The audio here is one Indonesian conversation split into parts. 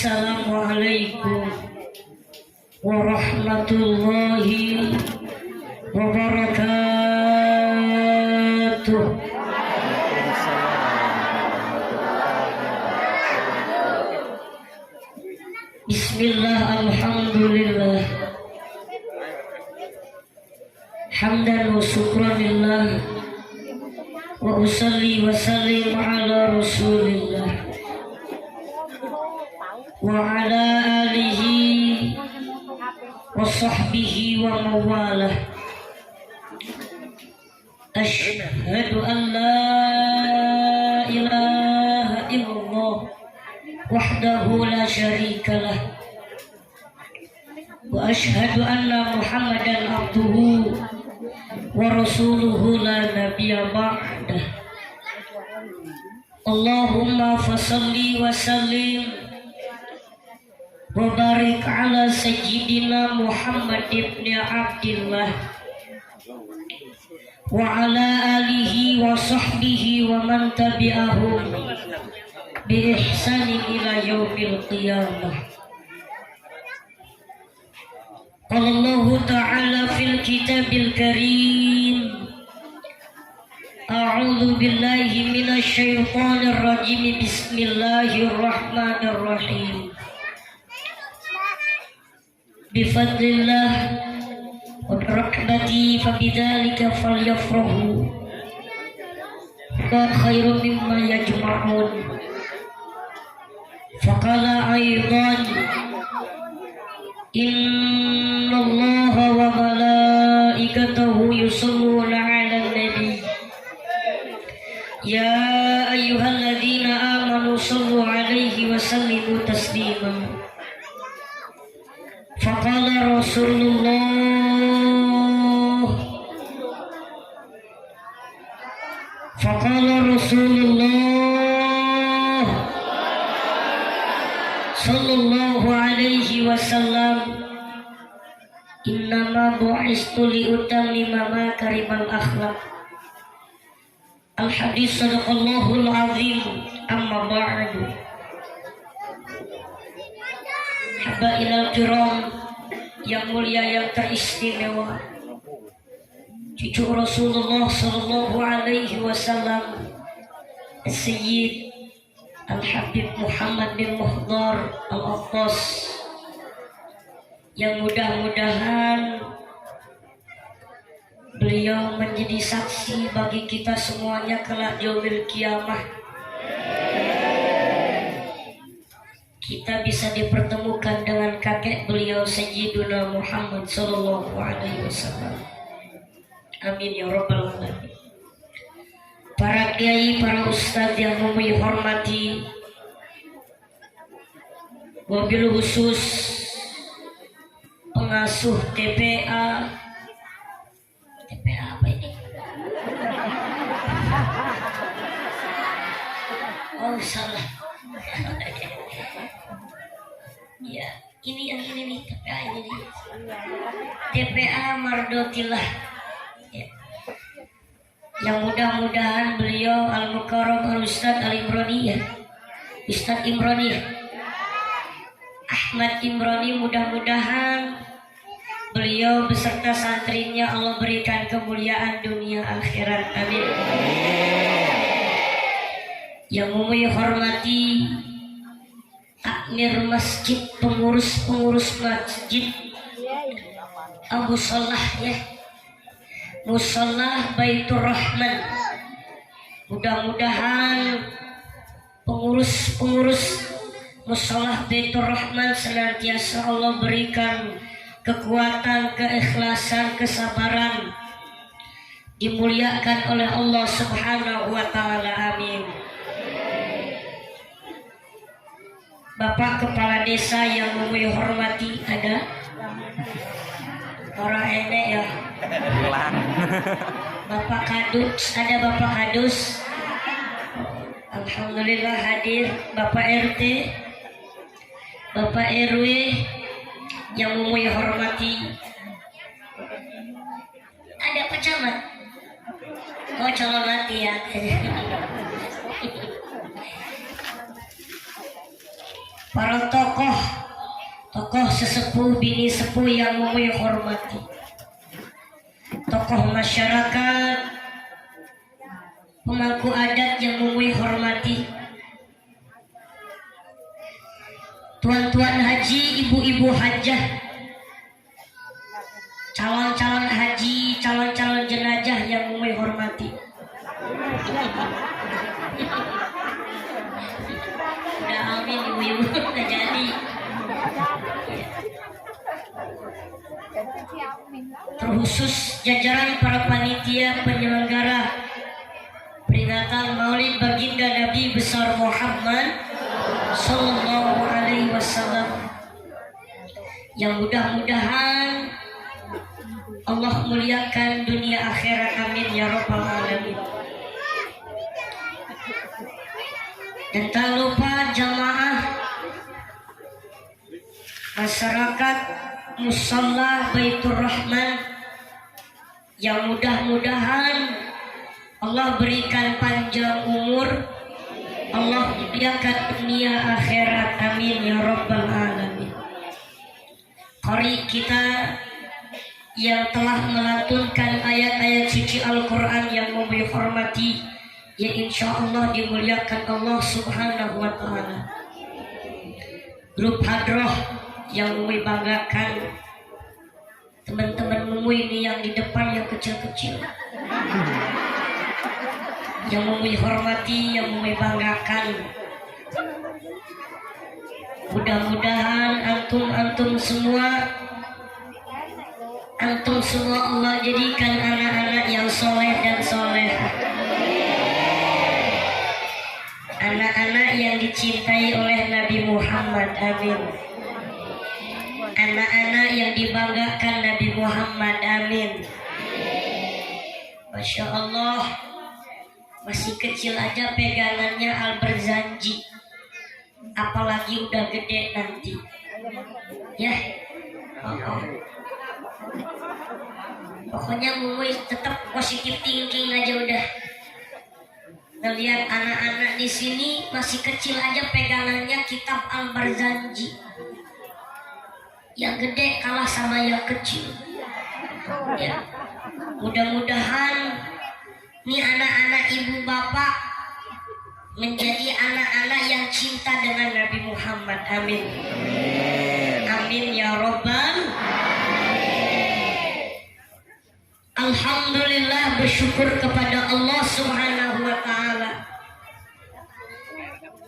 Assalamualaikum warahmatullahi wabarakatuh. Bismillah, alhamdulillah, hamdan wa syukranillah, wa usalli wa sallim ala rasulillah wa ala alihi wa sahbihi wa mawalah. Ashhadu an la ilaha illallah wahdahu la syarika lah, wa ashhadu anna muhammadan abduhu wa rasuluhu la nabiyya ba'dah. Allahumma fasalli wa sallim wa barik ala sayyidina Muhammad ibn Abdillah wa ala alihi wa sahbihi wa man tabi'ahum bi ihsanin ila yaumil qiyamah. Qala Allah ta'ala fil kitabil karim, a'udzu billahi minasy syaithanir rajim, bismillahirrahmanirrahim. Bifadlillah wa birahmatihi fabidzalika falyafrahu wa khairum mimma yajma'un. Faqala aidan, innallaha wa malaikatahu yusholluna 'alan nabi ya ayyuhalladzina amanu shallu 'alaihi wa sallimu taslima. Faqala Rasulullah sallallahu alaihi wasallam, innama bu'istu liutammima makarimal akhlaq. Al-hadis sadaqallahul azim, amma ba'du. Habailal kiram, yang mulia yang teristimewa, cucu Rasulullah sallallahu alaihi wasallam, Sayyid Al-Habib Muhammad bin Muhdar Al-Attas, yang mudah-mudahan beliau menjadi saksi bagi kita semuanya kelak yaumil qiyamah. Kita bisa dipertemukan dengan kakek beliau Sayyiduna Muhammad sallallahu alaihi wasallam. Amin ya rabbal alamin. Para kiai, para ustadz yang kami hormati, wabil khusus pengasuh TPA apa ini? Oh salah. Ya, ini yang ini nih, TPA ini nih. TPA Mardotillah. Ya. Yang mudah-mudahan beliau Al-Mukarram Al-Ustadz Al-Imrani, ya, Ustadz Imrani, Ahmad Imrani, mudah-mudahan beliau beserta santrinya Allah berikan kemuliaan dunia akhirat. Amin. Yang kami hormati Amir Masjid, pengurus masjid Abu Salah, ya, Musallah Baitur Rahman. Mudah-mudahan pengurus Musallah Baitur Rahman senantiasa Allah berikan kekuatan, keikhlasan, kesabaran, dimuliakan oleh Allah Subhanahu wa taala. Amin. Bapak Kepala Desa yang kami hormati, ada orang enek ya. Bapak Kadus, ada Bapak Kadus. Alhamdulillah hadir. Bapak RT, Bapak RW yang kami hormati. Ada pecamat. Oh, calon mati ya. Para tokoh tokoh sesepuh bini sepuh yang Mumuy hormati, tokoh masyarakat, pemangku adat yang Mumuy hormati, tuan-tuan haji, ibu-ibu hajah, calon-calon haji, calon-calon jenazah yang Mumuy hormati. Udah amin ibu-ibu, udah jadi. Terkhusus jajaran para panitia penyelenggara peringatan Maulid Baginda Nabi besar Muhammad Sallallahu Alaihi Wasallam, yang mudah-mudahan Allah muliakan dunia akhirat, amin ya rabbal alamin. Dan tak lupa jamaah masyarakat Musalla Baitur Rahman yang mudah-mudahan Allah berikan panjang umur, Allah muliakan dunia akhirat, amin ya rabbal alamin. Qari kita yang telah melantunkan ayat-ayat suci Al-Quran yang Mumuy hormati, ya insya Allah dimuliakan Allah subhanahu wa ta'ala. Grup hadroh yang Mumuy banggakan, teman-teman Mumuy ini yang di depan yang kecil-kecil, yang Mumuy hormati, yang Mumuy banggakan. Mudah-mudahan antum semua Allah jadikan anak-anak yang soleh dan solehah, anak-anak yang dicintai oleh Nabi Muhammad, amin. Anak-anak yang dibanggakan Nabi Muhammad, amin. Masya Allah, masih kecil aja pegangannya Al-Barzanji, apalagi udah gede nanti ya. Pokoknya Mumuy tetap positif thinking aja udah. Ngelihat anak-anak di sini masih kecil aja pegangannya kitab Al-Barzanji, yang gede kalah sama yang kecil ya. Mudah-mudahan nih anak-anak ibu bapak menjadi anak-anak yang cinta dengan Nabi Muhammad, amin. Amin ya robbal. Alhamdulillah, bersyukur kepada Allah subhanahu wa ta'ala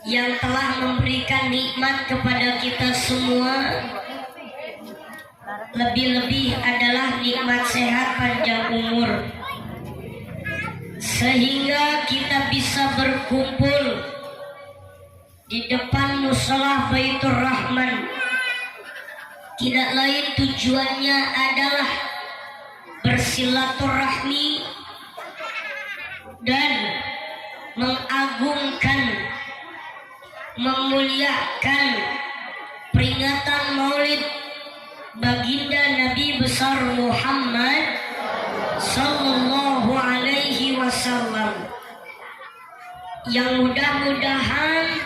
yang telah memberikan nikmat kepada kita semua. Lebih-lebih adalah nikmat sehat panjang umur, sehingga kita bisa berkumpul di depan musalla Baitur Rahman. Tidak lain tujuannya adalah bersilaturahmi dan mengagungkan, memuliakan peringatan Maulid Baginda Nabi besar Muhammad Sallallahu Alaihi Wasallam, yang mudah-mudahan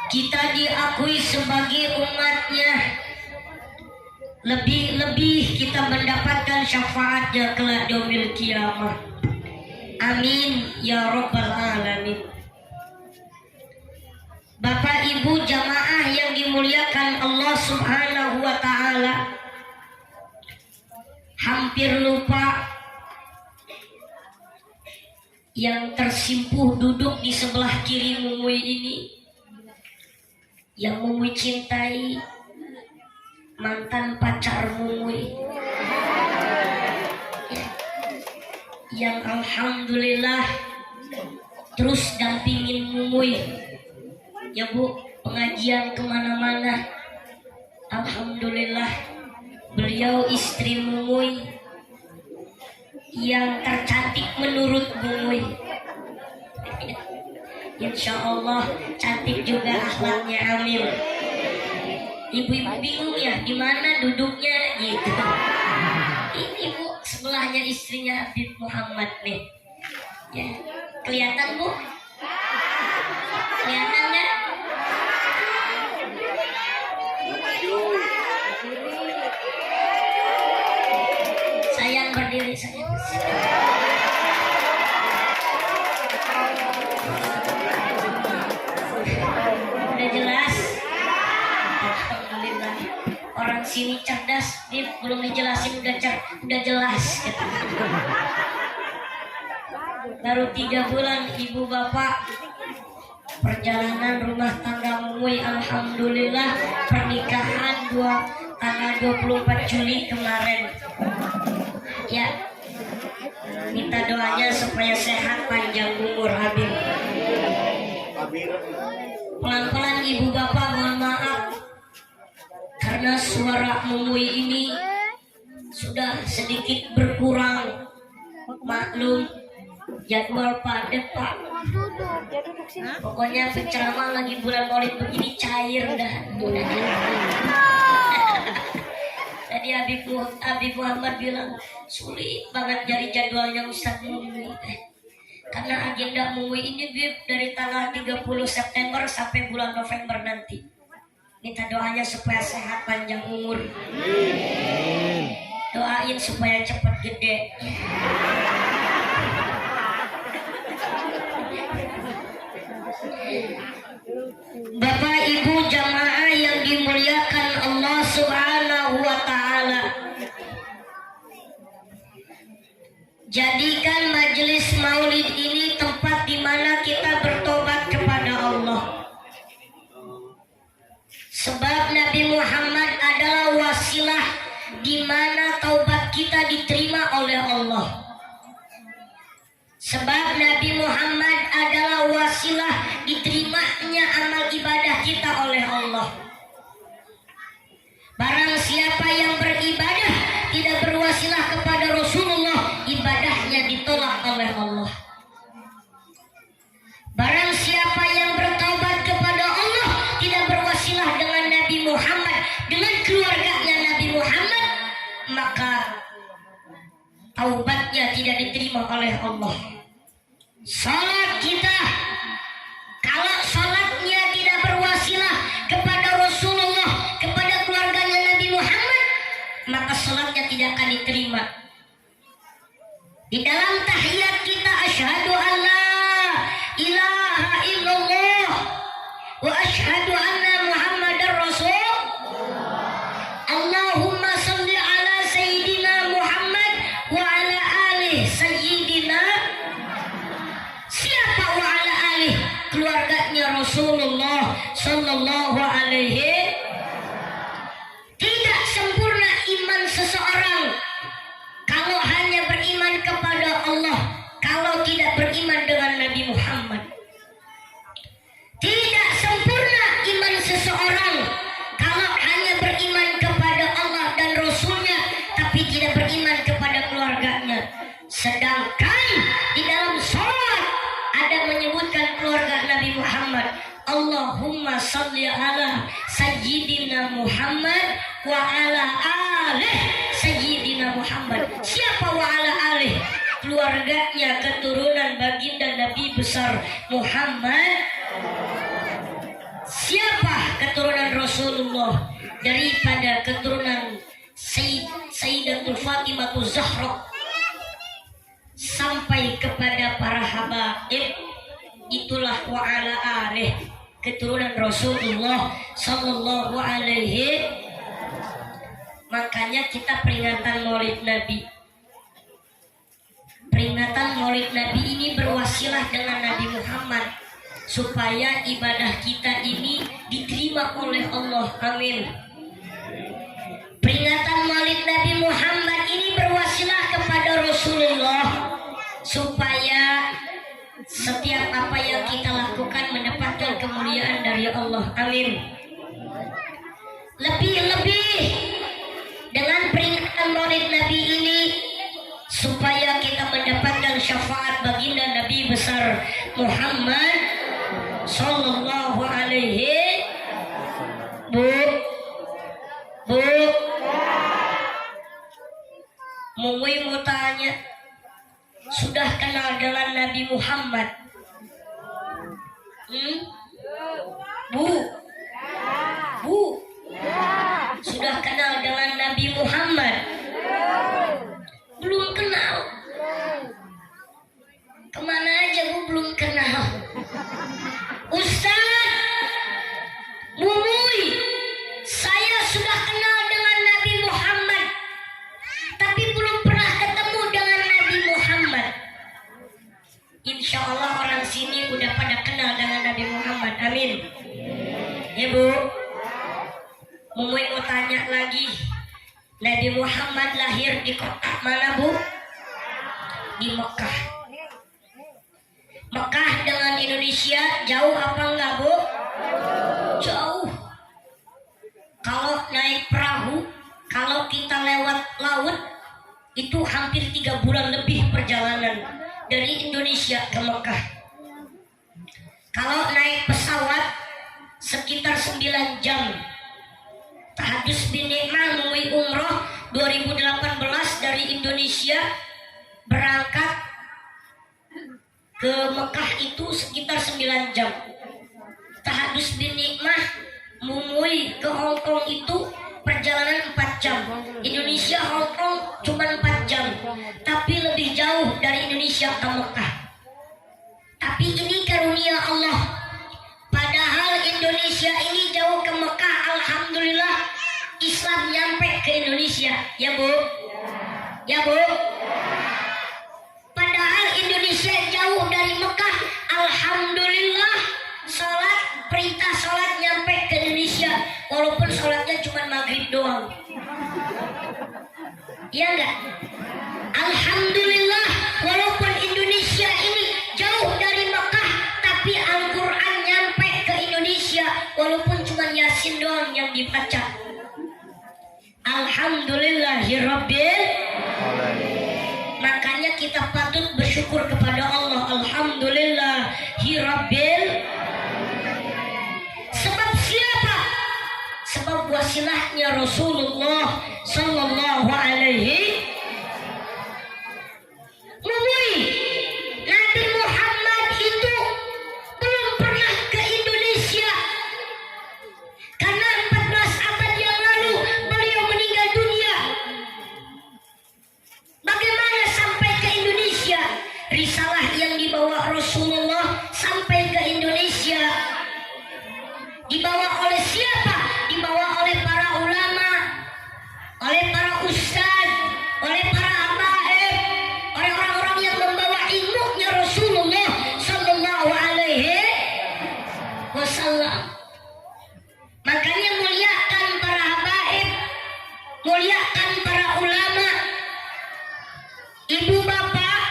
kita diakui sebagai umatnya, lebih-lebih kita mendapatkan syafaatnya kelak yaumil kiamah, amin ya rabbal alamin. Bapak ibu jamaah yang dimuliakan Allah subhanahu wa ta'ala, hampir lupa yang tersimpuh duduk di sebelah kiri Mumuy ini, yang Mumuy cintai, mantan pacar Mumuy, yang alhamdulillah terus dampingin Mumuy ya Bu, pengajian kemana-mana. Alhamdulillah, beliau istri Mumuy yang tercantik menurut Mumuy. Insya Allah cantik juga akhlaknya, amin. Ibu-ibu bingung ya di mana duduknya gitu. Ini Bu, sebelahnya istrinya Habib Muhammad nih. Ya, kelihatan Bu? Kelihatan nggak? sini cerdas, belum dijelasin udah jelas. Gitu. Baru 3 bulan ibu bapak perjalanan rumah tangga Mumuy, alhamdulillah pernikahan tanggal 24 Juli kemarin. Ya, minta doanya supaya sehat panjang umur Habib. Pelan-pelan ibu bapak, mohon maaf karena suara Mumuy ini sudah sedikit berkurang. Maklum jadwal padat Pak. Pokoknya penceramah lagi bulan Maulid begini cair dah. Tadi Habib Muhammad bilang sulit banget cari jadwalnya Ustaz Mumuy. Karena agenda Mumuy ini dari tanggal 30 September sampai bulan November nanti. Minta doanya supaya sehat panjang umur. Doain supaya cepat gede. Bapak Ibu jamaah yang dimuliakan Allah Subhanahu wa taala. Jadikan majelis Maulid ini tempat di mana kita bertobat kepada Allah. Sebab Nabi Muhammad adalah wasilah di mana taubat kita diterima oleh Allah. Sebab Nabi Muhammad adalah wasilah diterimanya amal ibadah kita oleh Allah. Barang siapa yang beribadah tidak berwasilah kepada Rasulullah, ibadahnya ditolak oleh Allah. Barang siapa yang bertaubat kepada Allah tidak berwasilah dengan Nabi Muhammad, dengan keluarganya Nabi Muhammad, maka taubatnya tidak diterima oleh Allah. Salat kita, kalau salatnya tidak berwasilah kepada Rasulullah, kepada keluarganya Nabi Muhammad, maka salatnya tidak akan diterima. Di dalam tahiyat kita asyhadu an la ilaha illallah wa asyhadu anna Muhammadar Rasul. Allahumma shalli ala sayyidina Muhammad wa ala ali sayyidina. Siapa wa ala ali? Keluarganya Rasulullah sallallahu alaihi. Tidak sempurna iman seseorang kalau hanya beriman kepada Allah, kalau tidak beriman dengan Nabi Muhammad. Tidak sempurna iman seseorang kalau hanya beriman kepada Allah dan Rasulnya, tapi tidak beriman kepada keluarganya. Sedangkan di dalam sholat ada menyebutkan keluarga Nabi Muhammad. Allahumma shalli ala sayyidina Muhammad wa ala alih sayyidina Muhammad. Siapa wa ala alih? Keluarganya, keturunan baginda Nabi besar Muhammad. Siapa keturunan Rasulullah? Daripada keturunan Sayyidatul Fatimah Zahra sampai kepada para habaib, itulah wa ala alih, keturunan Rasulullah sallallahu alaihi. Makanya kita peringatan Maulid Nabi. Peringatan Maulid Nabi ini berwasilah dengan Nabi Muhammad supaya ibadah kita ini diterima oleh Allah. Amin. Peringatan Maulid Nabi Muhammad ini berwasilah kepada Rasulullah supaya setiap apa yang kita lakukan mendapatkan kemuliaan dari Allah. Amin. Lebih-lebih dengan peringatan Maulid Nabi ini supaya kita mendapatkan syafaat baginda Nabi besar Muhammad sallallahu alaihi. Bu Mumuy mau tanya, sudah kenal dengan Nabi Muhammad? Bu, sudah kenal dengan Nabi Muhammad? Belum kenal. Kemana aja Bu belum kenal? Ustaz Mumuy, saya sudah kenal dengan Insya Allah orang sini udah pada kenal dengan Nabi Muhammad. Amin. Ya Bu, mau tanya lagi, Nabi Muhammad lahir di kota mana Bu? Di Mekah. Mekah dengan Indonesia jauh apa enggak Bu? Jauh. Kalau naik perahu, kalau kita lewat laut, itu hampir 3 bulan lebih perjalanan dari Indonesia ke Mekah. Kalau naik pesawat sekitar 9 jam. Tahadus bin Ni'mah Mui Umroh 2018 dari Indonesia berangkat ke Mekah itu sekitar 9 jam. Tahadus bin Ni'mah Mui ke Hongkong itu perjalanan 4 jam. Indonesia Hongkong cuma 4 jam, tapi lebih jauh dari Indonesia ke Mekah. Tapi ini karunia Allah. Padahal Indonesia ini jauh ke Mekah, alhamdulillah Islam nyampe ke Indonesia. Ya Bu? Ya Bu? Padahal Indonesia jauh dari Mekah, alhamdulillah sholat, perintah sholat nyampe ke Indonesia, walaupun sholatnya cuma maghrib doang. Iya enggak? Alhamdulillah walaupun Indonesia ini jauh dari Mekah, tapi Al-Quran nyampe ke Indonesia walaupun cuma Yasin doang yang dibaca. Alhamdulillahirabbil alamin. Makanya kita patut bersyukur kepada Allah. Alhamdulillahirabbil alamin. Sebab siapa? Sebab wasilahnya Rasulullah sallallahu alaihi wasallam. Nabi Muhammad itu belum pernah ke Indonesia karena 14 abad yang lalu beliau meninggal dunia. Bagaimana sampai ke Indonesia? Risalah yang dibawa Rasulullah sampai ke Indonesia dibawa oleh siapa? Dibawa oleh para ulama, oleh para ustaz, oleh para habaib, oleh orang-orang yang membawa ilmunya Rasulullah sallallahu alaihi wasallam. Makanya muliakan para habaib, muliakan para ulama. Ibu bapak,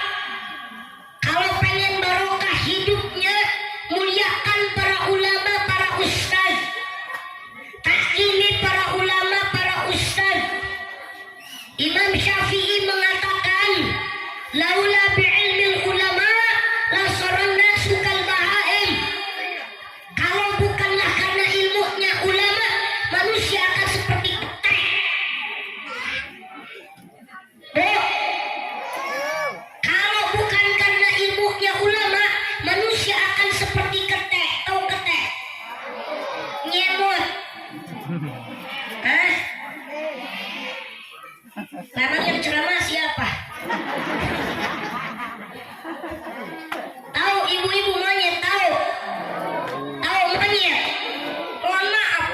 kalau pengen barokah hidupnya, muliakan para ulama, para ustaz. Takimi para ulama, para ustaz. Imam Syafi'i mengatakan, laula bi'ilmil ulama la saran nasu kal bahaim. Kalau bukanlah karena ilmunya ulama, manusia akan seperti ketek. Kalau bukan karena ilmunya ulama, manusia akan seperti ketek. Tahu ketek? Nyemot. Hah? Memang yang ceramah siapa? Tahu ibu-ibu monyet? Tahu? Tahu monyet? Mohon maaf,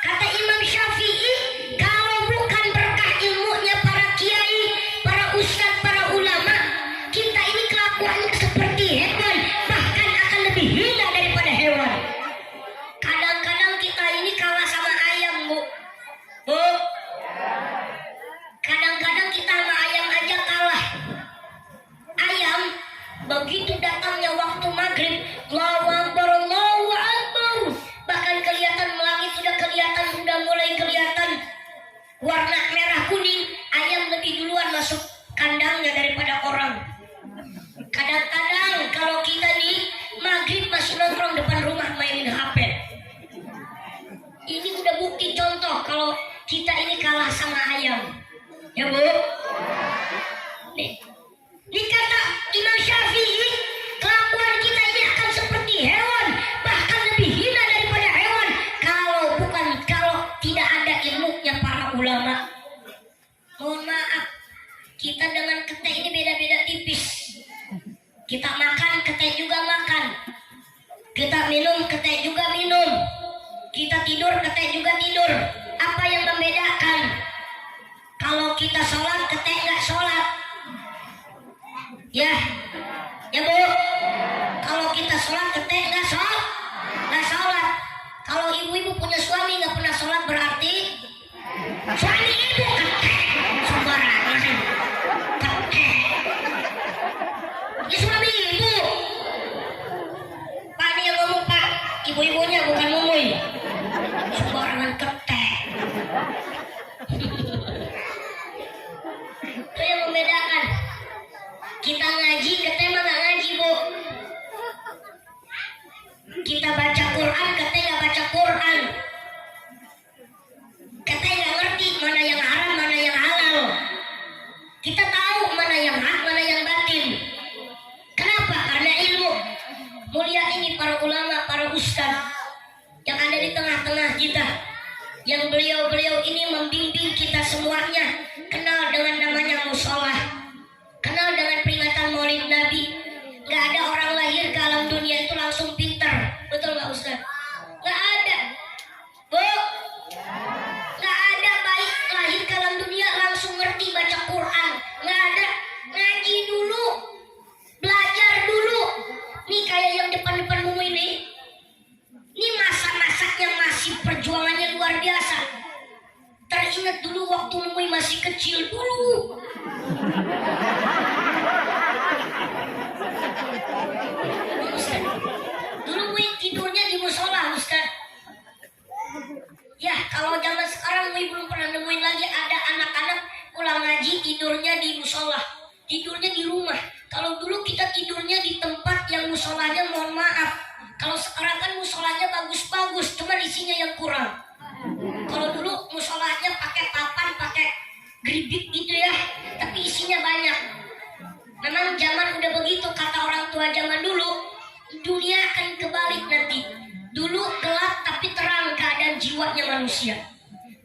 kata Imam Syafi'i, kalau bukan berkah ilmunya para kiai, para ustadz, para ulama, kita ini kelakuannya seperti hewan, bahkan akan lebih hina daripada hewan. Kadang-kadang kita ini kalah sama ayam, Bu. Bu, kadang-kadang kita sama ayam aja kalah. Ayam begitu datangnya waktu maghrib, Allahu Akbar, Allahu Akbar, bahkan kelihatan langit sudah kelihatan, sudah mulai kelihatan warna merah kuning, ayam lebih duluan masuk kandangnya daripada orang. Kadang-kadang kalau kita nih maghrib masih nongkrong depan rumah mainin HP. Ini udah bukti contoh kalau kita ini kalah sama ayam. Ya Bu? Nih, kata Imam Syafi'i, kelakuan kita ini akan seperti hewan, bahkan lebih hina daripada hewan, kalau tidak ada ilmunya para ulama. Mohon maaf, kita dengan ketek ini beda-beda tipis. Kita makan, ketek juga makan. Kita minum, ketek juga minum. Kita tidur, ketek juga tidur. Apa yang membedakan? Kalau kita sholat, ketek nggak sholat. Ya, ya Bu. sholat kete nggak sholat. Kalau ibu-ibu punya suami nggak pernah sholat berarti suami ibu kete sembarangan kete. Ya suami ibu. Pak ini yang ngomong Pak, ibu-ibunya bukan mumuy. Sembarangan kete. Itu yang membedakan. Kita ngaji, kete mah nggak ngaji bu. Kita baca Quran, kete nggak baca Quran. Kete nggak ngerti mana yang haram, mana yang halal. Kita tahu mana yang hak, mana yang batin. Kenapa? Karena ilmu. Mulia ini para ulama, para ustaz yang ada di tengah-tengah kita, yang beliau-beliau ini membimbing kita semuanya kenal dengan namanya musola, kenal dengan peringatan Maulid Nabi. Gak ada orang lahir ke alam dunia itu langsung pintar, betul gak Ustaz? Gak ada, bu. Gak ada bayi lahir ke alam dunia langsung ngerti baca Quran. Gak ada. Ngaji dulu, belajar dulu. Nih kayak yang depan-depan mumu ini masa-masanya masih perjuangannya luar biasa. Teringat dulu waktu Mui masih kecil dulu. Dulu Mui tidurnya di musola, Ustaz. Ya, kalau zaman sekarang Mui belum pernah nemuin lagi ada anak-anak pulang ngaji tidurnya di musola. Tidurnya di rumah. Kalau dulu kita tidurnya di tempat yang musolanya mohon maaf. Kalau sekarang kan musolanya bagus-bagus, cuma isinya yang kurang. Kalau dulu musolanya pakai papan, pakai geribik gitu ya, tapi isinya banyak. Memang zaman udah begitu, kata orang tua zaman dulu, dunia akan kebalik nanti. Dulu gelap tapi terang keadaan jiwanya manusia.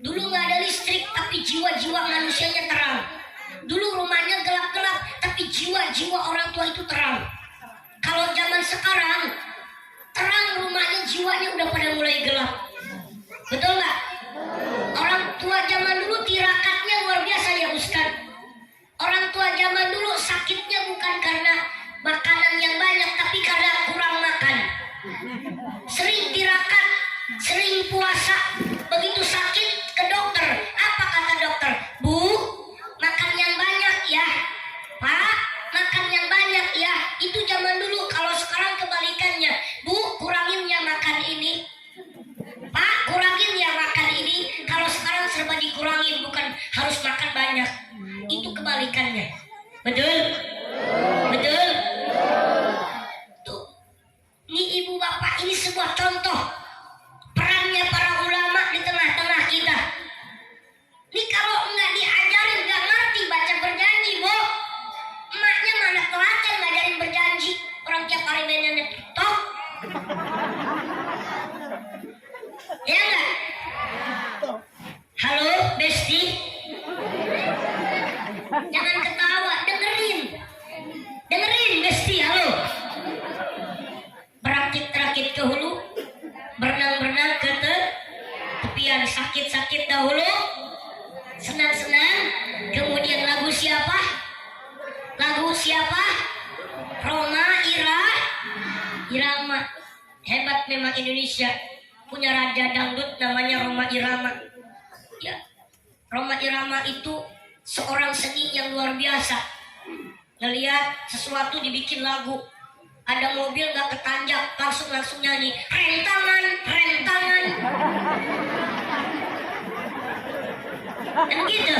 Dulu nggak ada listrik tapi jiwa-jiwa manusianya terang. Dulu rumahnya gelap-gelap tapi jiwa-jiwa orang tua itu terang. Kalau zaman sekarang terang rumahnya, jiwanya udah pada mulai gelap. Betul nggak? Orang tua zaman dulu tirakatnya luar biasa ya Ustaz. Orang tua zaman dulu sakitnya bukan karena makanan yang banyak, tapi karena kurang makan. Sering tirakat, sering puasa. Begitu sakit ke dokter. Apa kata dokter? Bu, makan yang banyak ya. Pak, makan yang banyak ya. Itu zaman dulu. Kalau sekarang kebalikannya. Bu, kurangin ya makan ini. Pak, kurangin ya makan ini. Kalau sekarang serba dikurangin, bukan harus makan banyak. Itu kebalikannya. Betul? Betul? Tuh. Ini ibu bapak, ini sebuah contoh perannya para ulama di tengah-tengah kita. Ini kalau nggak diajarin, nggak ngerti baca berjanji, bu. Emaknya mana telaten ngajarin berjanji. Orang tiap hari mainnya TikTok. Ya enggak? Halo, Besti. Jangan ketawa, dengerin. Dengerin, Besti, halo. Berakit-rakit ke hulu, berenang-berenang ke tepian, sakit-sakit dahulu, senang-senang, kemudian lagu siapa? Lagu siapa? Roma Irama. Hebat memang Indonesia. Punya raja dangdut namanya Roma Irama. Ya, Roma Irama itu seorang seni yang luar biasa. Ngelihat sesuatu dibikin lagu. Ada mobil gak ketanjak, langsung nyanyi. Rem tangan. Dan gitu.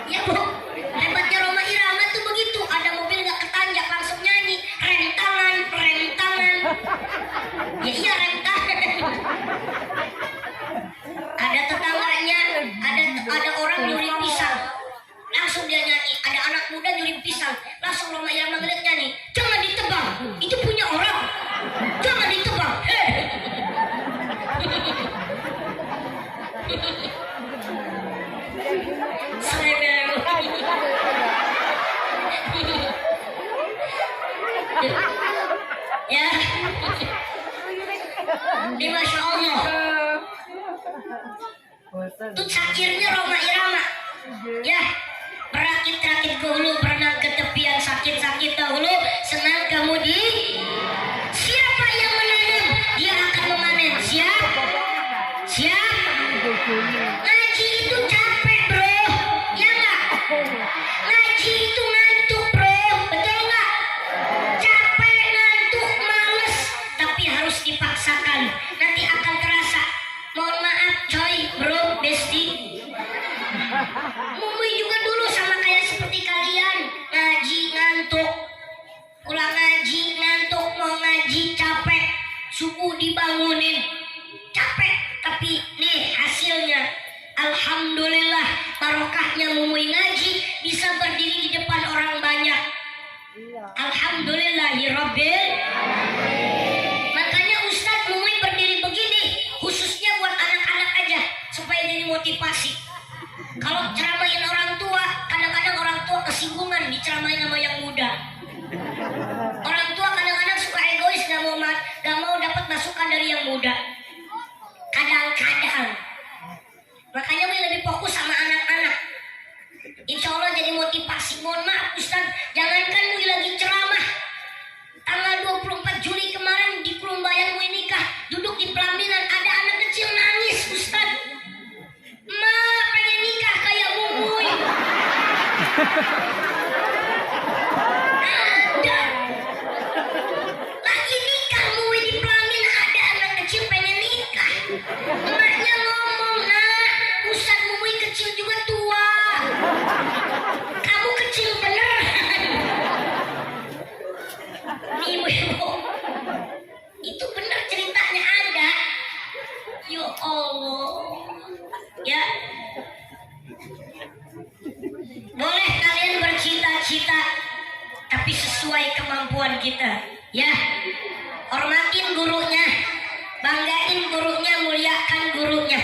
Ya bu, hebatnya Roma Irama tuh begitu. Ada mobil gak ketanjak, langsung nyanyi. Rem tangan. Ya iya, rem tangan. Ada tetangganya, ada orang nyuri pisang. Langsung dia nyanyi. Ada anak muda nyuri pisang. Langsung Roma Irama ngeliat nyanyi. Jangan ditebang, itu punya orang. Jangan ditebang. Ya, ini Masya Allah. Itu sakirnya Roma Irama. Ya, berakit-rakit ke hulu, berenang ke tepian, sakit-sakit dahulu, senang kemudian. bangunin. Capek, tapi nih hasilnya. Alhamdulillah, barokahnya Mumuy ngaji bisa berdiri di depan orang banyak. Alhamdulillahirabbil. Makanya Ustadz Mumuy berdiri begini khususnya buat anak-anak aja supaya jadi motivasi. Kalau ceramain orang tua, kadang-kadang orang tua kesinggungan diceramain sama yang muda. Orang tua kadang-kadang suka egois, gak mau dapat masukan dari yang muda. Kadang-kadang. Makanya Mumuy lebih fokus sama anak-anak. Insya Allah jadi motivasi. Mohon maaf Ustaz, jangankan Mumuy lagi ceramah. Tanggal 24 Juli kemarin di Kelumbayan Mumuy nikah, duduk di pelaminan ada anak kecil nangis Ustaz. Ma pengen nikah kayak Mumuy. Ada. Lagi nikah Mumuy di pelaminan ada anak kecil pengen nikah. Emaknya ngomong, nah Ustaz Mumuy kecil juga tua. Kamu kecil beneran. Ibu-ibu, itu benar ceritanya ada. Ya Allah. Ya. Boleh kalian bercita-cita, tapi sesuai kemampuan kita. Ya. Hormatin gurunya, banggain gurunya, muliakan gurunya.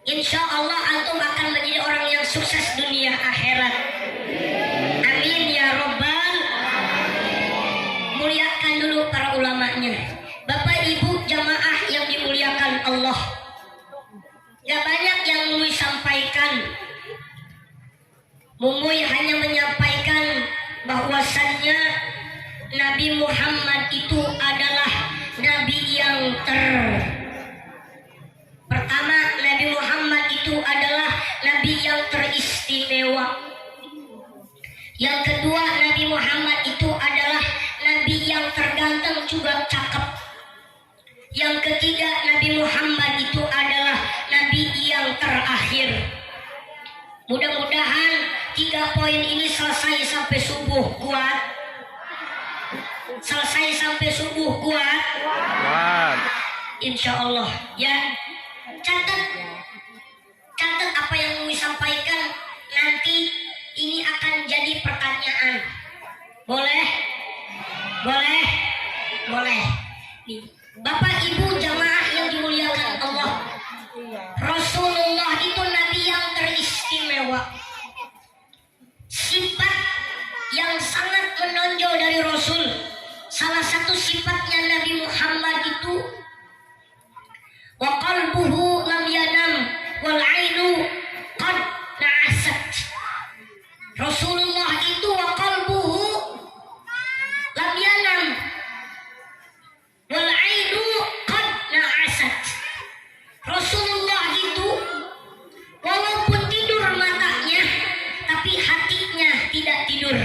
Insya Allah antum akan menjadi orang yang sukses dunia akhirat. Amin ya robbal. Muliakan dulu para ulamanya. Bapak ibu jamaah yang dimuliakan Allah. Gak banyak yang Mumuy sampaikan. Mumuy hanya menyampaikan bahwasannya Nabi Muhammad itu adalah Nabi yang Pertama, Nabi Muhammad itu adalah Nabi yang teristimewa. Yang kedua, Nabi Muhammad itu adalah Nabi yang terganteng juga cakep. Yang ketiga, Nabi Muhammad itu adalah Nabi yang terakhir. Mudah-mudahan 3 poin ini selesai sampai subuh kuat. Selesai sampai subuh kuat. Insya Allah ya. Catat apa yang Mumuy sampaikan, nanti ini akan jadi pertanyaan. Boleh? Nih, Bapak Ibu jamaah yang dimuliakan Allah, Rasulullah itu Nabi yang teristimewa. Sifat yang sangat menonjol dari Rasul, salah satu sifatnya Nabi Muhammad itu wa qalbuhu lam yanam wal ainu qad na'asat. Rasulullah itu wa qalbuhu lam yanam wal ainu qad na'asat. Rasulullah itu walaupun tidur matanya tapi hatinya tidak tidur.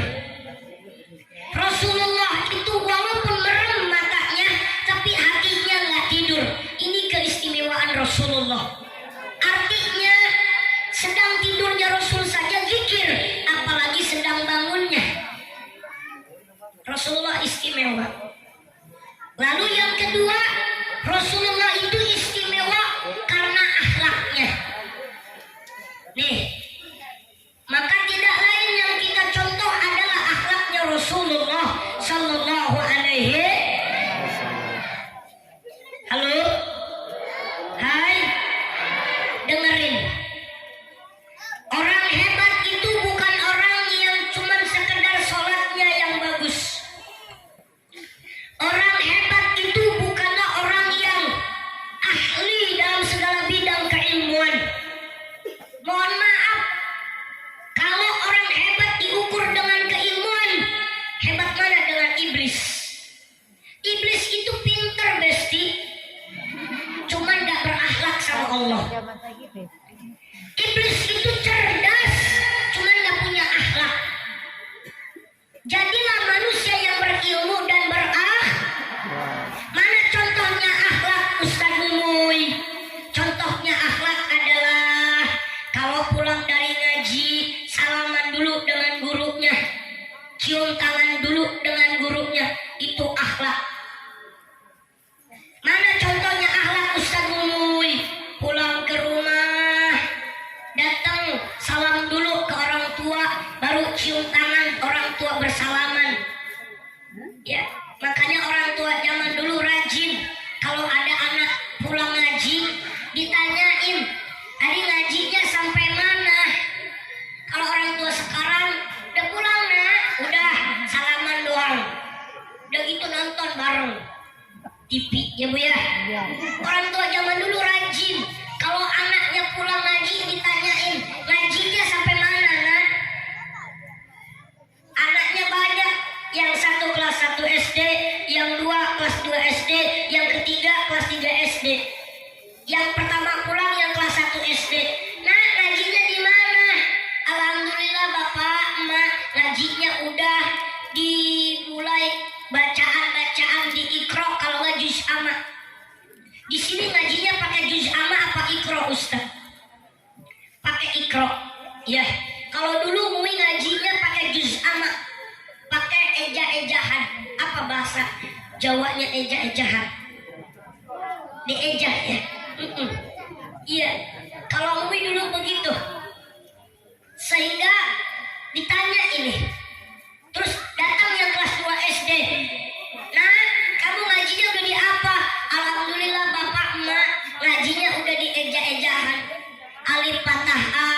Rasulullah itu walaupun merem matanya tapi hatinya nggak tidur. Ini keistimewaan Rasulullah. Artinya sedang tidurnya Rasul saja zikir, apalagi sedang bangunnya. Rasulullah istimewa. Lalu yang kedua, Rasulullah itu istimewa karena akhlaknya. Nih, maka tidak lain yang kita contoh adalah akhlaknya Rasulullah Sallallahu Alaihi. Halo, hai, dengerin. Orang hebat itu bukan orang yang cuma sekedar sholatnya yang bagus. Orang hebat itu bukanlah orang yang ahli dalam segala bidang keilmuan. Mohon maaf, kalau orang hebat diukur dengan keilmuan, hebat mana dengan iblis? Iblis itu pinter besti, cuman gak berakhlak sama Allah. Iblis itu cerdas, cuman gak punya akhlak. Jadilah manusia yang berilmu dan berakhlak. Mana contohnya akhlak Ustaz Mumuy? Contohnya akhlak adalah kalau pulang dari ngaji, salaman dulu dengan gurunya, cium tangan dulu dengan gurunya, itu akhlak. Mana contohnya bareng TV ya Bu ya. Orang tua zaman dulu rajin. Kalau anaknya pulang ngaji ditanyain, ngajinya sampai mana nak? Anaknya banyak, yang satu kelas 1 SD, yang dua kelas 2 SD, yang ketiga kelas 3 SD. Yang pertama pulang yang kelas 1 SD. Nah, ngajinya di mana? Alhamdulillah Bapak, Emak, ngajinya udah dimulai bacaan-bacaan di Iqra kalau nggak juz amma. Di sini ngajinya pakai juz amma apa Iqra Ustaz? Pakai Iqra. Ya, kalau dulu Mui ngajinya pakai juz amma, pakai eja-ejahan. Apa bahasa Jawanya eja-ejahan? Diejah ya. Iya, kalau Mui dulu begitu. Sehingga ditanya ini. Terus datang yang kelas 2 SD. Nah, kamu ngajinya udah di apa? Alhamdulillah Bapak Emak, ngajinya udah di eja-ejahan. Alif fathah A,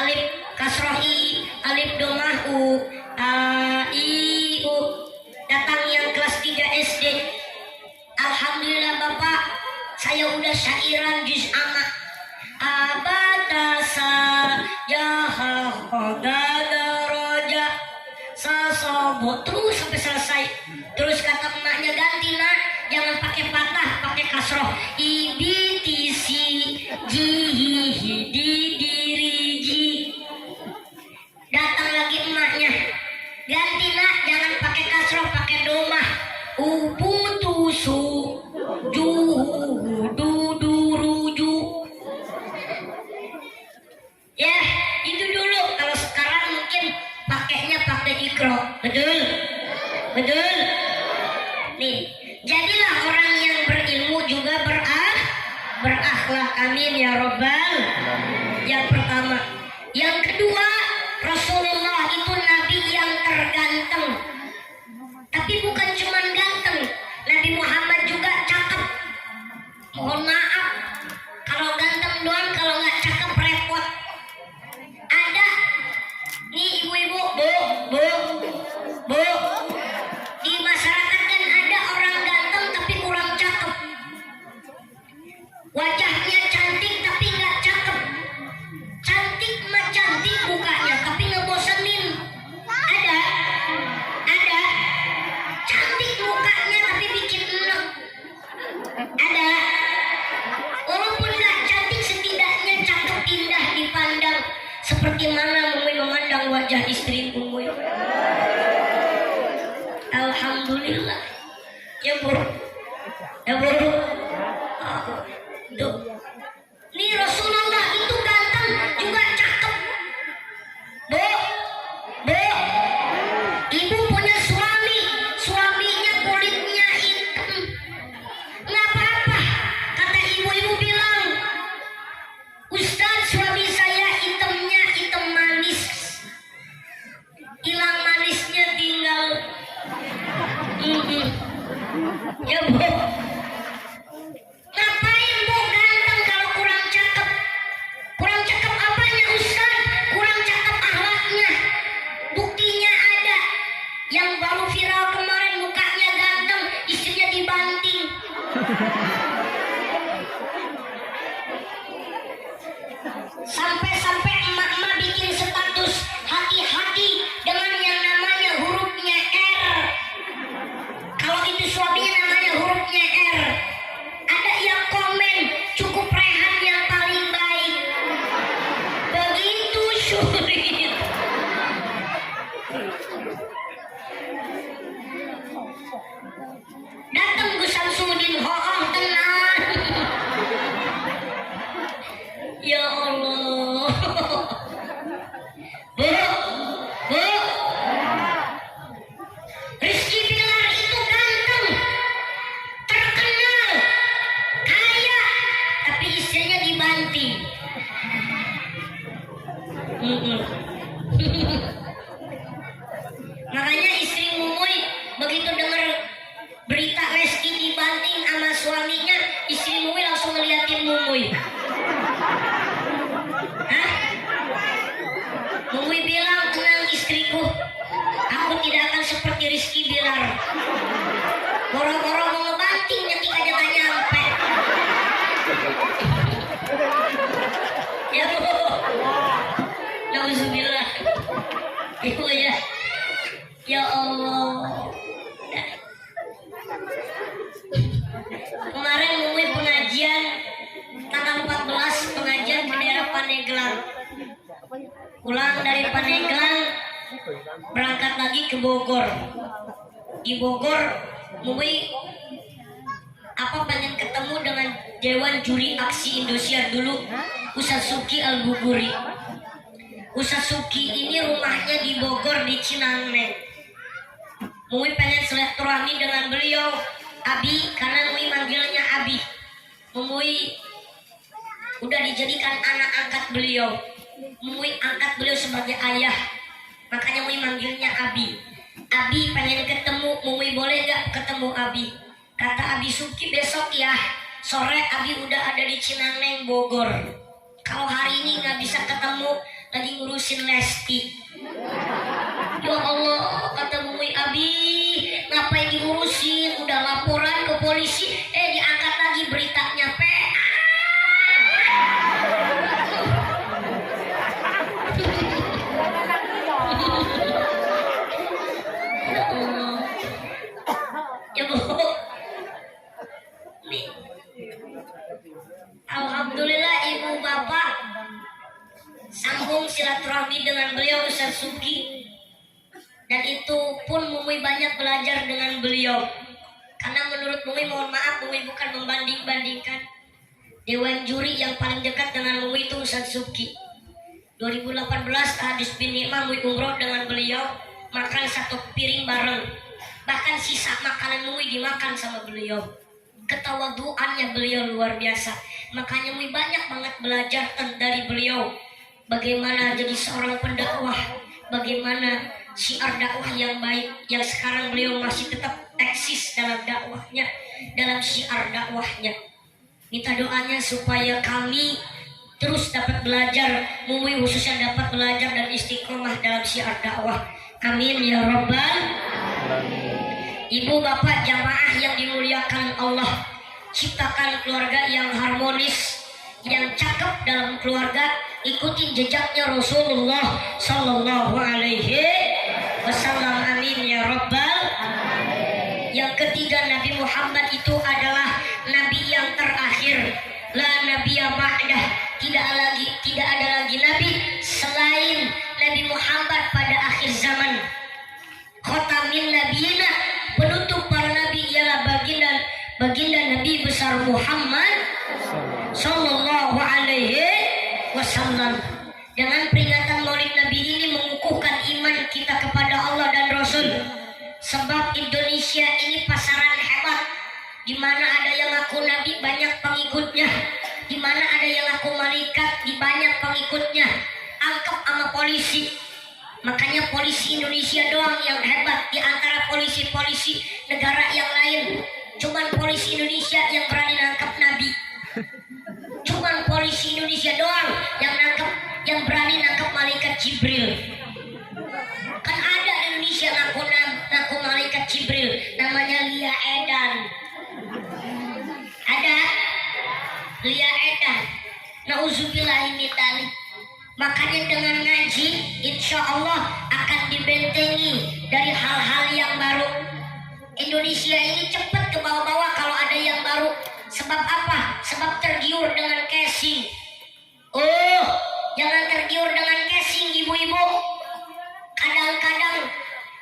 alif kasroh I, alif domah U, A, I, U. Datang yang kelas 3 SD. Alhamdulillah Bapak, saya udah syairan juz amma. Abatasa yaha qadada roja sasobo, terus sampai selesai. Terus kata emaknya, ganti nak, jangan pakai patah, pakai kasroh. Ibitisi jihihi didiriji. Datang lagi emaknya, ganti nak, jangan pakai kasroh, pakai domah. Uputusu juhu duduruju. Ya, itu dulu. Kalau sekarang mungkin pakainya pakai Iqra. Betul? Betul? Nih, jadilah orang yang berilmu juga berakhlak. Amin ya Rabbal. Yang pertama. Yang kedua, Rasulullah itu Nabi yang terganteng. Tapi bukan cuma ganteng, Nabi Muhammad juga cakep. Mohon maaf, kalau ganteng doang, kalau nggak cakep repot. Ada nih ibu-ibu, bu, di masyarakat kan ada orang ganteng tapi kurang cakep. Wajahnya cantik tapi nggak cakep. Cantik mah cantik mukanya tapi ngebosenin. Ada. Cantik mukanya tapi bikin enak. Ada. Walaupun nggak cantik, setidaknya cakep, indah dipandang. Seperti mana Mui memandang wajah istri Mui? Alhamdulillah. Ya Bu. Tuh. Nih Rasulullah itu ganteng juga cakep. Bu. Ibu punya suami, suaminya kulitnya hitam. Nggak apa-apa, kata ibu-ibu bilang, Ustaz, suami saya hitamnya hitam manis. Hilang manisnya tinggal. Ya Bu. Ngapain Bu ganteng kalau kurang cakep? Kurang cakep apanya Ustaz? Kurang cakep akhlaknya. Buktinya ada. Yang baru viral kemarin mukanya ganteng, istrinya dibanting. Sampai-sampai emak-emak bikin status, hati-hati dengan yang namanya hurufnya R. Kalau itu suaminya namanya hurufnya R. Ada yang komen, cukup Rehan yang paling baik. Begitu sulit. Datang Gus Samsudin, hoong tenang. Ya Allah. Bu. Rizky Bilar itu ganteng, terkenal, kaya, tapi istrinya dibanting. Makanya istri Mui begitu dengar berita Rizky dibanting sama suaminya, istri Mui langsung ngeliatin Mui. Mui bilang, tenang istriku, aku tidak akan seperti Rizky Bilar. Boro-boro mau ngebanting nyetik aja tak nyampe. Ya Bu. Nauzubillah. Ibu ya. Ya Allah. Kemarin mulai pengajian tanggal 14 pengajian di daerah Pandeglang. Pulang dari Pandeglang berangkat lagi ke Bogor. Di Bogor mulai pengen ketemu dengan Dewan Juri Aksi Indosiar dulu, Ustaz Suki Al-Buguri. Ustaz Suki ini rumahnya di Bogor di Cinangneng. Mui pengen silaturahmi dengan beliau Abi, karena Mui manggilnya Abi. Mui udah dijadikan anak angkat beliau. Mui angkat beliau sebagai ayah, makanya Mui manggilnya Abi. Abi pengen ketemu, Mui boleh gak ketemu Abi? Kata Abi Suki, besok ya sore Abi udah ada di Cinangneng Bogor. Kalau hari ini nggak bisa ketemu, lagi ngurusin Lesti. Ya Allah, kata Mui, Abi ngapain diurusin? Udah laporan ke polisi, diangkat lagi beritanya ya Bu. Nih. Alhamdulillah ibu bapak sambung silaturahmi dengan beliau Ustaz Suki, dan itu pun Mui banyak belajar dengan beliau. Karena menurut Mui, mohon maaf, Mui bukan membanding-bandingkan. Dewan juri yang paling dekat dengan Mui itu Ustaz Suki. 2018 hadis bin Nikmah Mui umroh dengan beliau, makan satu piring bareng. Bahkan sisa makanan Mui dimakan sama beliau. Ketawaduannya beliau luar biasa. Makanya Mui banyak banget belajar dari beliau. Bagaimana jadi seorang pendakwah, bagaimana syiar dakwah yang baik, yang sekarang beliau masih tetap eksis dalam dakwahnya, dalam syiar dakwahnya. Minta doanya supaya kami terus dapat belajar, Mui khususnya dapat belajar dan istiqomah dalam syiar dakwah. Amin ya Rabbal. Ibu bapak jamaah yang dimuliakan Allah, ciptakan keluarga yang harmonis, yang cakep dalam keluarga. Ikutin jejaknya Rasulullah Sallallahu Alaihi Wasallam. Amin ya Rabbal. Yang ketiga, Nabi Muhammad itu adalah Nabi yang terakhir. La nabiyya ba'dah. Tidak ada lagi Nabi selain Nabi Muhammad pada akhir zaman. Khatamin nabiyina, penutup para nabi ialah baginda Nabi besar Muhammad Sallallahu Alaihi Wasallam. Dengan peringatan Maulid Nabi ini mengukuhkan iman kita kepada Allah dan Rasul. Sebab Indonesia ini pasaran hebat, di mana ada yang ngaku Nabi banyak pengikutnya, di mana ada yang ngaku malaikat di banyak pengikutnya. Angkep sama polisi. Makanya polisi Indonesia doang yang hebat di antara polisi-polisi negara yang lain. Cuman polisi Indonesia yang berani nangkep Nabi. Cuman polisi Indonesia doang yang berani nangkep malaikat Jibril. Kan ada di Indonesia ngaku malaikat Jibril, namanya Lia Edan. Ada Lia Edan. Nauzubillahi min dzalik. Makanya dengan ngaji, insya Allah akan dibentengi dari hal-hal yang baru. Indonesia ini cepat ke bawah-bawah kalau ada yang baru. Sebab apa? Sebab tergiur dengan casing. Oh, jangan tergiur dengan casing ibu-ibu. Kadang-kadang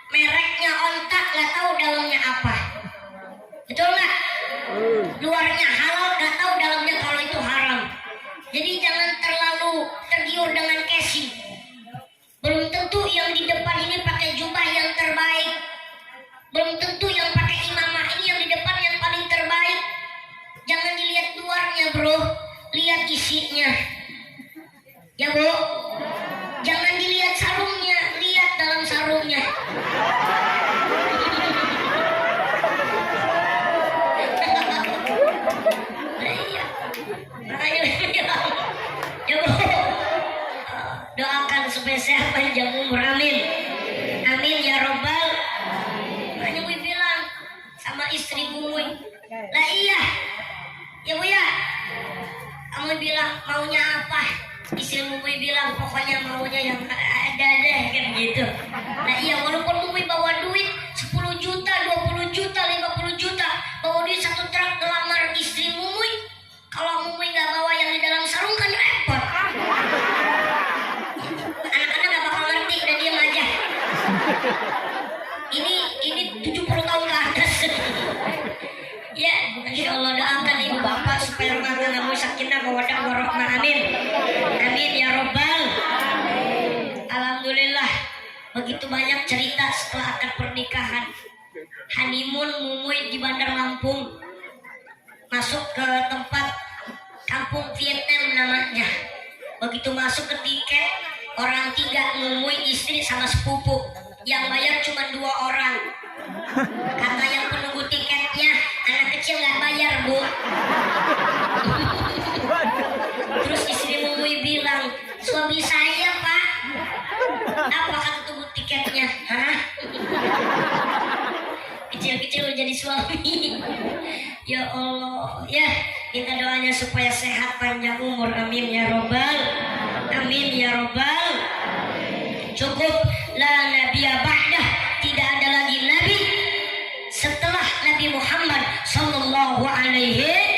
mereknya ontak, nggak tahu dalamnya apa. Betul nggak? Luarnya halal, nggak tahu dalamnya kalau itu haram. Jadi jangan terlalu tergiur dengan casing. Belum tentu yang di depan ini pakai jubah yang terbaik. Belum tentu yang pakai imamah ini yang di depan yang paling terbaik. Jangan dilihat luarnya bro, lihat isinya. Ya bu, jangan dilihat sarungnya, lihat dalam sarungnya. Ya bu, doakan supaya sehat panjang umur, amin. Amin ya Rabbal. Makanya gue bilang sama istri Mumuy. Lah iya. Ya Bu ya. Kamu bilang maunya apa? Istri Mumuy bilang pokoknya maunya yang ada kan gitu. Nah iya, walaupun Mumuy bawa duit 10 juta, 20 juta, 50 juta, bawa duit 1 truk ngelamar istri Mumuy, kalau Mumuy nggak bawa yang di dalam sarung kan repot. Anak-anak nggak bakal ngerti, udah diam aja. Ini 70 tahun ke atas. Ya, insya Allah doakan ibu bapak supaya rumah tanggamu sakinah mawaddah warahmah. Amin. Amin ya robbal. Alhamdulillah, begitu banyak cerita setelah akad pernikahan. Honeymoon Mumuy di Bandar Lampung, masuk ke tempat kampung Vietnam namanya. Begitu masuk ke tiket, orang 3, Mumuy, istri sama sepupu. Yang bayar cuma 2 orang. Kata yang penunggu tiketnya, anak kecil nggak bayar Bu. Terus istri Mumuy bilang, suami saya Pak. Apa kata tunggu tiketnya? Hah? Kecil-kecil jadi suami. Ya Allah, ya minta doanya supaya sehat panjang umur. Amin ya robbal. Amin ya robbal. Cukup, la nabiyya ba'dah, tidak ada lagi nabi setelah Nabi Muhammad sallallahu alaihi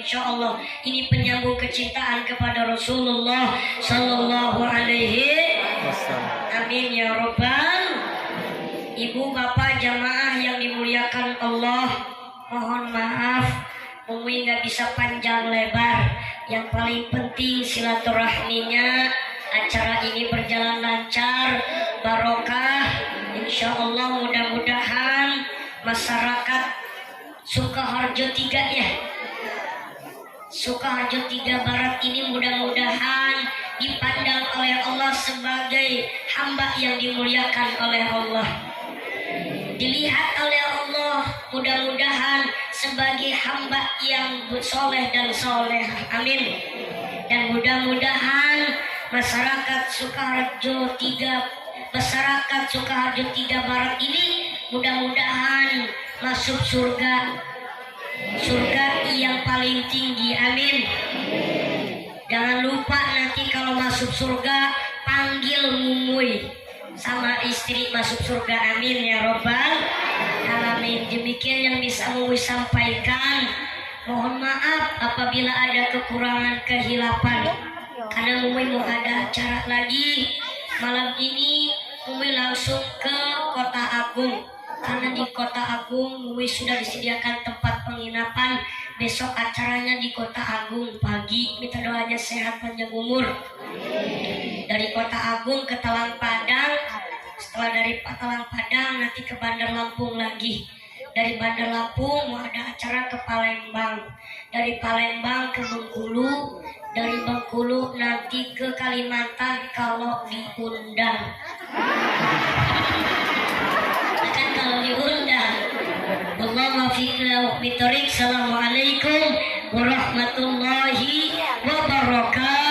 insya Allah ini penyambung kecintaan kepada Rasulullah sallallahu alaihi wasallam. Amin ya robbal. Ibu bapak jamaah yang dimuliakan Allah, mohon maaf Mumuy nggak bisa panjang lebar. Yang paling penting silaturahminya, acara ini berjalan lancar, barokah. Insya Allah mudah-mudahan masyarakat Sukoharjo 3 ya, Sukoharjo 3 Barat ini mudah-mudahan dipandang oleh Allah sebagai hamba yang dimuliakan oleh Allah, dilihat oleh Allah mudah-mudahan sebagai hamba yang soleh dan soleh. Amin. Dan mudah-mudahan masyarakat Sukoharjo 3 Barat ini mudah-mudahan masuk surga yang paling tinggi. Amin. Jangan lupa nanti kalau masuk surga panggil Mumuy sama istri masuk surga. Amin ya robbal alamin. Demikian yang bisa Mumuy sampaikan. Mohon maaf apabila ada kekurangan kehilapan, karena Mumuy mau ada acara lagi malam ini. Mumuy langsung ke Kota Agung, karena di Kota Agung Mumuy sudah disediakan tempat penginapan. Besok acaranya di Kota Agung pagi. Minta doanya sehat panjang umur. Dari Kota Agung ke Talang Padang, setelah dari Talang Padang nanti ke Bandar Lampung lagi. Dari Bandar Lampung mau ada acara ke Palembang. dari Palembang ke Bengkulu, dari Bengkulu nanti ke Kalimantan kalau diundang. Akan kalau diundang. Wallahu fiqh. Assalamualaikum warahmatullahi wabarakatuh.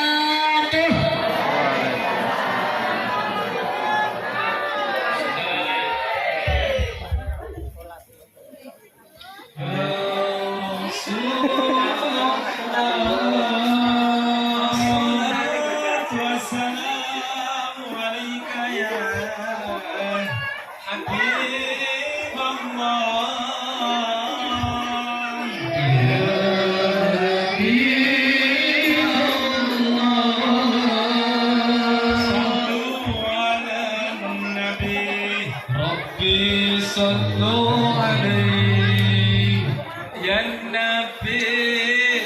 صلوا عليه يا النبي